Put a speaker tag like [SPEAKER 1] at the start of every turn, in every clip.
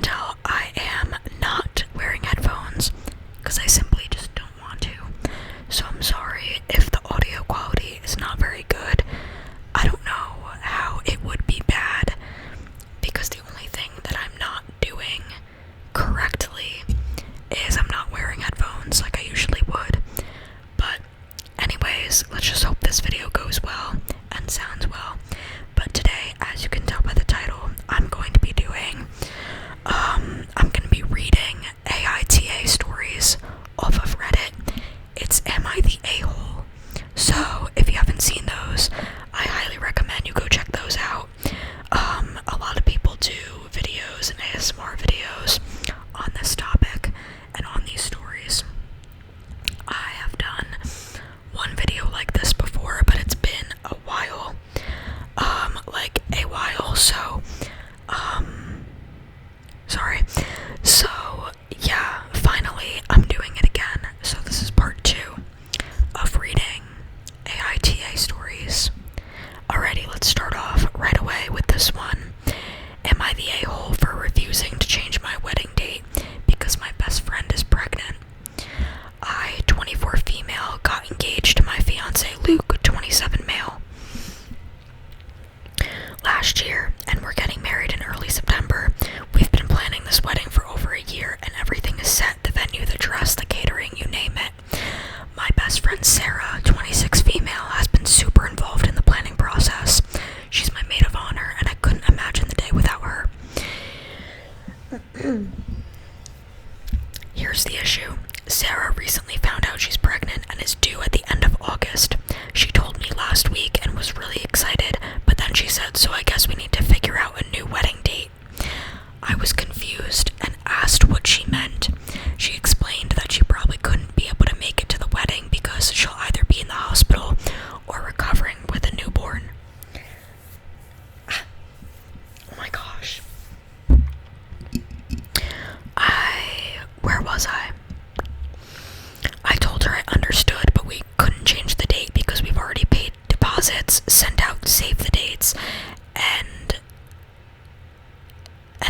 [SPEAKER 1] can tell, I am not wearing headphones because I simply just don't want to. So I'm sorry if the audio quality is not very good. I don't know how it would be bad because the only thing that I'm not doing correctly is I'm not wearing headphones like I usually would. But anyways, let's just hope this video goes well and sounds well. But today, as you can tell by the title, I'm going to be doing, I'm going to be reading AITA stories off of Reddit. It's Am I the A-hole? So if you haven't seen those, I highly recommend you go check those out. A lot of people do videos and ASMR videos on this topic and on these stories. I have done one video like this before, but it's been a while. So, sorry. So, yeah, finally, I'm doing it again. So this is part 2 of reading AITA stories. Alrighty, let's start off right away with this one. Am I the a-hole for refusing to change my wedding date because my best friend is pregnant? I, 24 female, got engaged to my fiance Luke, 27 male, last year, and we're getting married in early September. We've been planning this wedding for over a year, and everything is set: the venue, the dress, the catering, you name it. My best friend Sarah, 26 female, has been super involved in the planning process. She's my maid of honor, and I couldn't imagine the day without her. Here's the issue. Sarah recently found out she's pregnant and is due at the end of August. She told me last week and was really excited, but then she said, so I guess we need to figure out a new wedding date. I was confused and asked what she meant. She explained that she probably couldn't be able to make it to the wedding because she'll either be in the hospital or recovering with a newborn. Oh my gosh. Where was I? I told her I understood, but we couldn't change the date because we've already paid deposits, sent out save the dates, and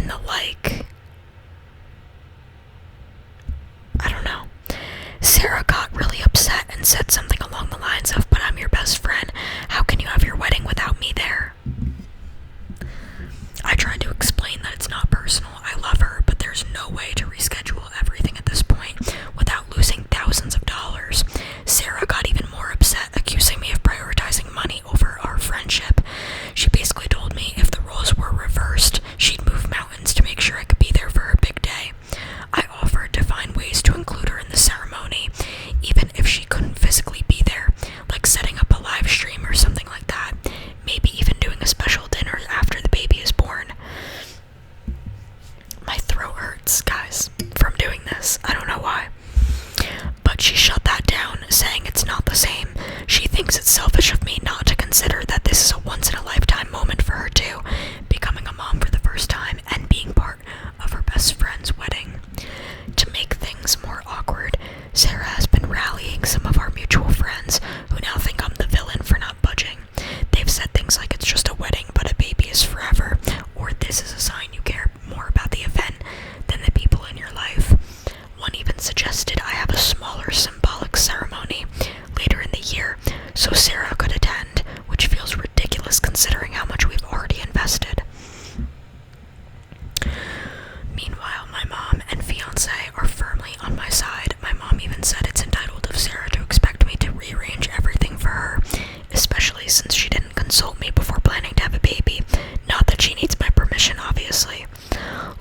[SPEAKER 1] the like. I don't know. Sarah got really upset and said something along the lines of, but I'm your best friend. How can you have your wedding without me there? I tried to explain that it's not personal. I love her, but there's no way to reschedule everything at this point without losing thousands of dollars. Sarah got even more upset, accusing me of prioritizing money over our friendship. She basically told me if the roles were reversed, she'd move mountains to make sure I could be there for her big day. I offered to find ways to include her in the ceremony, even if she couldn't physically be there, like setting up a live stream or something like that, maybe even doing a special dinner after the baby is born. My throat hurts, guys, from doing this. I don't know why. But she shut that down, saying it's not the same. She thinks it's selfish of me not to consider that this is a once-in-a-lifetime moment for her too, becoming a mom for the first time and being part of her best friend's wedding. To make things more awkward, Sarah has been rallying some of our mutual friends who now think I'm the villain for not budging. They've said things like it's just a wedding, but a baby is forever, or this is a sign you care more about the event than the people in your life. One even suggested I have a smaller symbolic ceremony later in the year so Sarah could attend, which feels ridiculous considering how much we've already invested. Meanwhile, my mom and fiance are firmly on my side. My mom even said it's entitled of Sarah to expect me to rearrange everything for her, especially since she didn't consult me before planning to have a baby. Not that she needs my permission, obviously.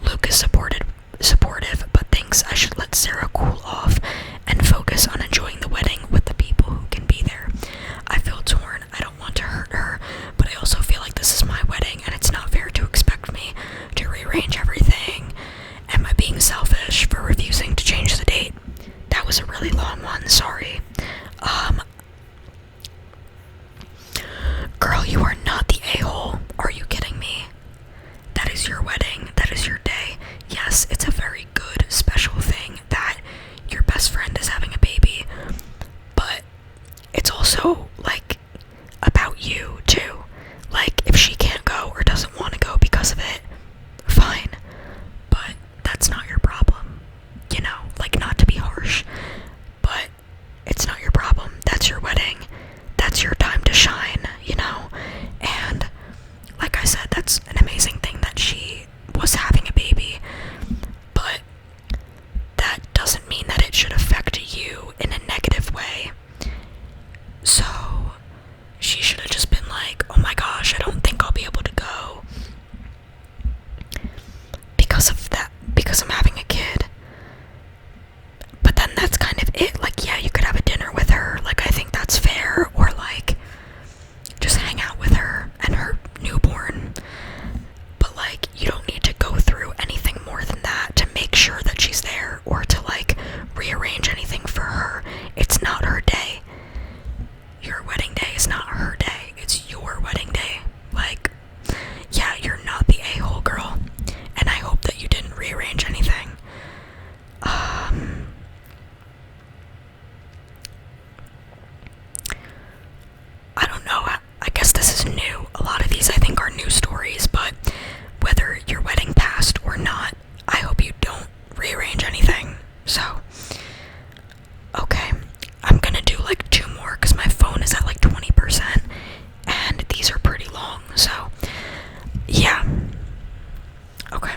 [SPEAKER 1] Luke is supportive, but thinks I should let Sarah cool off and focus on enjoying the wedding with the people who can be there. I feel torn. I don't want to hurt her, but I also feel like this is my wedding and it's not fair to expect me to rearrange everything. Am I being selfish for refusing to change the date? That was a really long one, sorry. Girl, you are not the a-hole. Are you kidding me? That is your wedding. That is your day. Yes, it's a very good, special thing that your best friend is having a baby, but it's also, like, about you, too. Like, if she can't go or doesn't want to go because of it, fine. But because I'm having a kid. But then that's kind of it. Like, yeah, you could have a dinner with her. Like, I think that's fair. Or, like, just hang out with her and her newborn. But, like, you don't need to go through anything more than that to make sure that she's there or to, like, rearrange anything for her. It's not her day. Your wedding day is not her day. It's your wedding day. Like, yeah, you're not the a-hole, girl. And I hope that you didn't rearrange anything. I don't know. I guess this is new. A lot of these I think are new stories, but whether your wedding passed or not, I hope you don't rearrange anything. So, okay. I'm gonna do like 2 more because my phone is at like 20%, and these are pretty long, so yeah. Okay.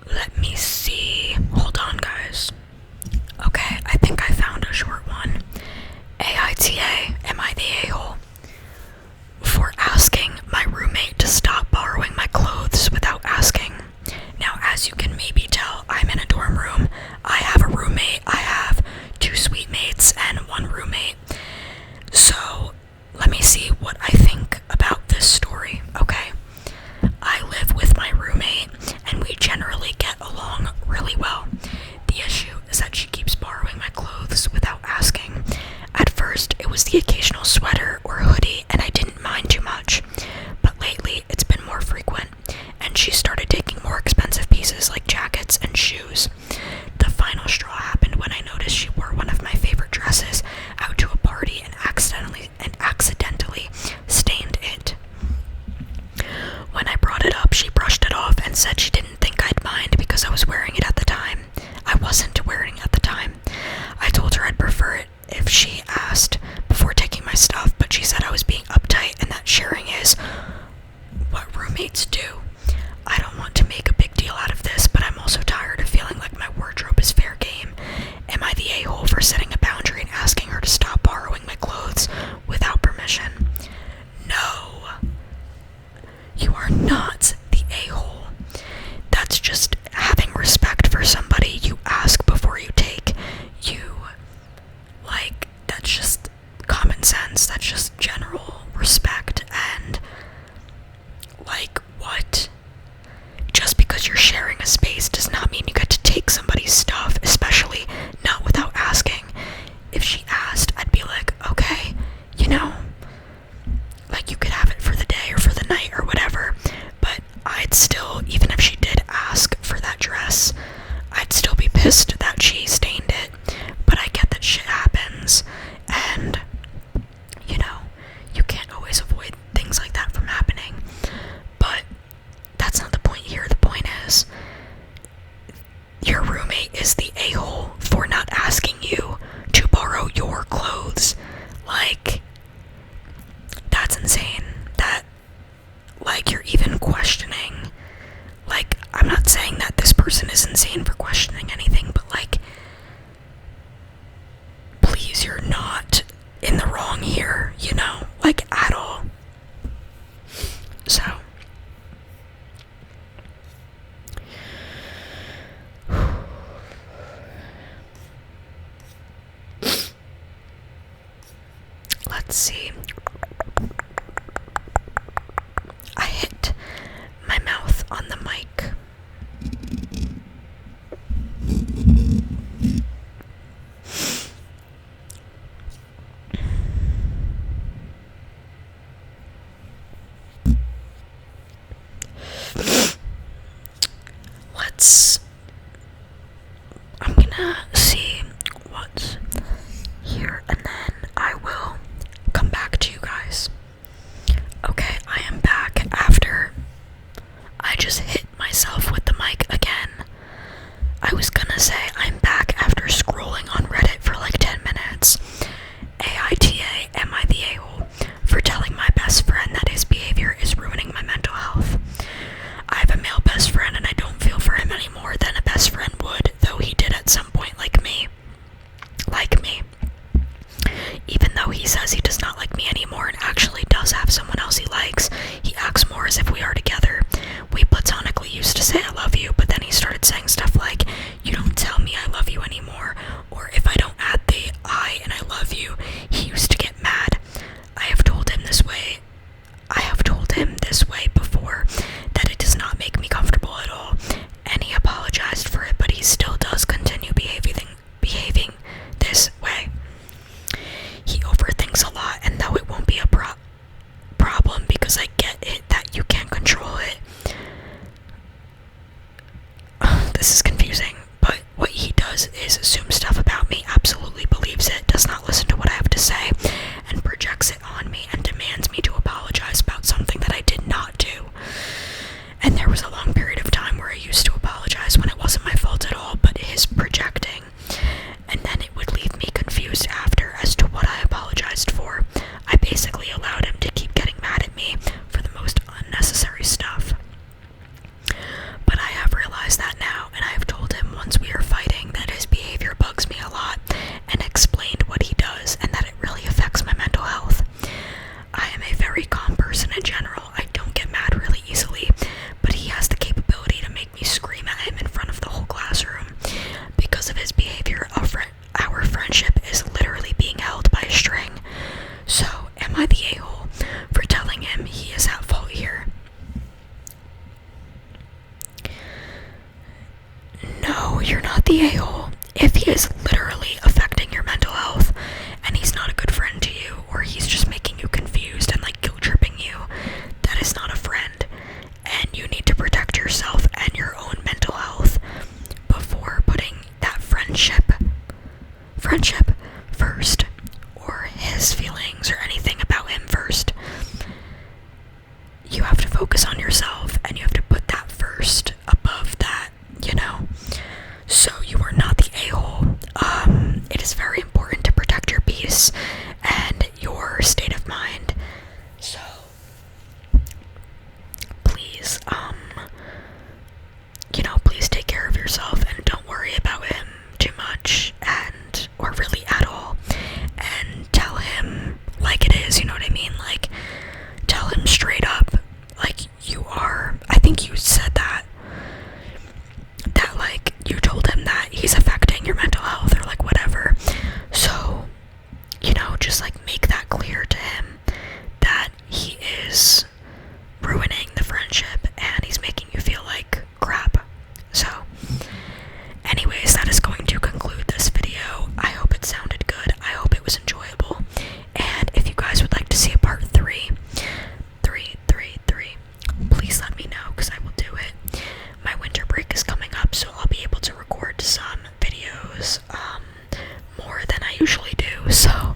[SPEAKER 1] Let me see. Hold on, guys. Okay, I think I found a short one. AITA, am I the a-hole? For asking my roommate to stop borrowing my clothes without asking. Now, as you can maybe tell, I'm in a dorm room. I have a roommate. I have 2 suite mates and 1 roommate. So, let me see what I think about this story, okay? I live with my roommate, and we generally get along really well. The issue is that she keeps borrowing my clothes without asking. At first, it was the occasional sweater or hoodie, and I didn't mind too much. But lately, it's been more frequent, and she started taking more expensive pieces like jackets and shoes. The final straw happened when I noticed she wore one of my favorite dresses out to a party and accidentally stained it. When I brought it up, she brushed it off and said she didn't think I'd mind because I was wearing it at the time. I wasn't wearing it at the time. I told her I'd prefer it if she asked before taking my stuff, but she said I was being uptight and that sharing is what roommates do. I don't want to make a big deal out of this, but I'm also tired of feeling like my wardrobe is fair game. Am I the a-hole for setting a boundary and asking her to stop borrowing my clothes without permission? No. You are not the a-hole. That's just having respect for somebody. You ask before you take. That's just common sense. That's just general respect. And, what? Just because you're sharing a space does not mean you get to take somebody's stuff, especially not without asking. If she asked, I'd be like, okay, you could have it for the day or for the night or whatever, but I'd still, even if she did ask for that dress, I'd still be pissed that she stained it. But I get that shit happens, and, you can't always avoid things like that from happening. But that's not the point here. The point is, your roommate is the a-hole for not asking you to borrow your clothes. That's insane. That, you're even questioning. I'm not saying that this person is insane for questioning anything, but, please, you're not in the wrong here, at all. So, let's see. I hit my mouth on the mic. I'm gonna see what's here, and then I will come back to you guys. Okay, I am back after I just hit myself with the mic again. I was gonna say I'm back after scrolling on Reddit for 10 minutes. AITA, am I the a-hole for telling my best friend that his behavior is ruining my mental health? I have a male best friend and I don't feel for him any more than a best friend would, though he did at some because of his behavior, our friendship is literally being held by a string. So, am I the a-hole for telling him he is at fault here? No, you're not the a-hole. If he is literally affecting your mental health and he's not a good friend to you, or he's just making you confused and like guilt tripping you, that is not a friend. And you need to protect yourself and your own mental health before putting that friendship first, or his feelings or anything about him first. You have to focus on yourself and you have to put that first above that, you know? So you are not the a-hole. It is very important to protect your peace and your state of mind. So please, please take care of yourself and don't worry about him too much, and or really at all, and tell him like it is, you know what I mean? Like, tell him straight up, like you are. I think you said that like you told him that he's affecting your mental health or like whatever. So, just like make that clear to him that he is ruining the friendship and he's making you feel like crap. So, anyways, that is going to conclude this video. I hope it sounded good. I hope it was enjoyable. And if you guys would like to see a part 3, please let me know, because I will do it. My winter break is coming up, so I'll be able to record some videos more than I usually do. So